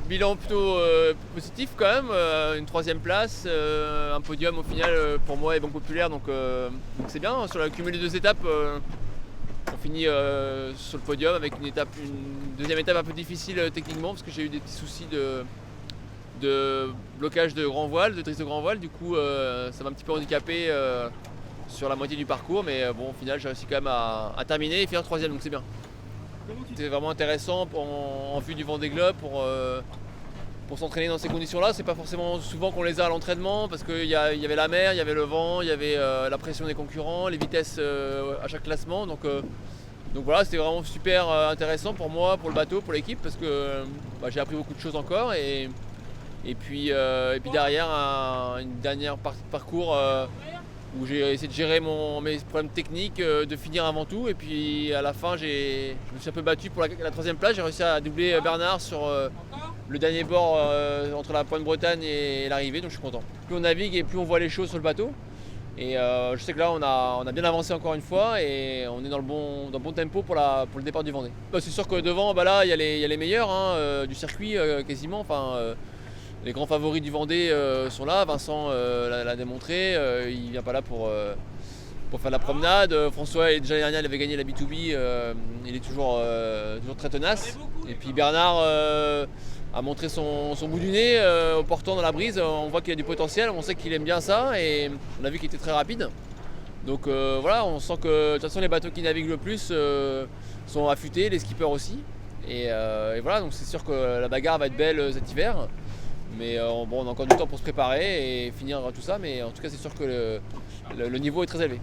bilan plutôt positif quand même, une troisième place, un podium au final pour moi et Banque Populaire, donc c'est bien. Sur la cumulée des 2 étapes, on finit sur le podium avec une deuxième étape un peu difficile techniquement parce que j'ai eu des petits soucis de blocage de grand voile, de triste de grand voile. Du coup, ça m'a un petit peu handicapé sur la moitié du parcours, mais bon, au final, j'ai réussi quand même à terminer et finir troisième, donc c'est bien. C'est vraiment intéressant en vue du Vendée Globe pour s'entraîner dans ces conditions-là. C'est pas forcément souvent qu'on les a à l'entraînement parce qu'il y avait la mer, il y avait le vent, il y avait la pression des concurrents, les vitesses à chaque classement. Donc voilà, c'était vraiment super intéressant pour moi, pour le bateau, pour l'équipe, parce que j'ai appris beaucoup de choses encore. Et puis derrière, une dernière partie de parcours où j'ai essayé de gérer mes problèmes techniques, de finir avant tout. Et puis à la fin, je me suis un peu battu pour la troisième place. J'ai réussi à doubler Bernard sur le dernier bord entre la Pointe Bretagne et l'arrivée, donc je suis content. Plus on navigue et plus on voit les choses sur le bateau. Et je sais que là, on a bien avancé encore une fois et on est dans le bon tempo pour le départ du Vendée. C'est sûr que devant, là, il y a les meilleurs du circuit quasiment. Enfin, les grands favoris du Vendée sont là. Vincent l'a démontré. Il ne vient pas là pour faire la promenade. François, déjà l'année dernière, il avait gagné la B2B. Il est toujours très tenace. Et puis Bernard a montré son bout du nez au portant dans la brise. On voit qu'il a du potentiel. On sait qu'il aime bien ça. Et on a vu qu'il était très rapide. Donc voilà, on sent que de toute façon les bateaux qui naviguent le plus sont affûtés, les skippers aussi. Et voilà, donc c'est sûr que la bagarre va être belle cet hiver. Mais on a encore du temps pour se préparer et finir tout ça. Mais en tout cas, c'est sûr que le niveau est très élevé.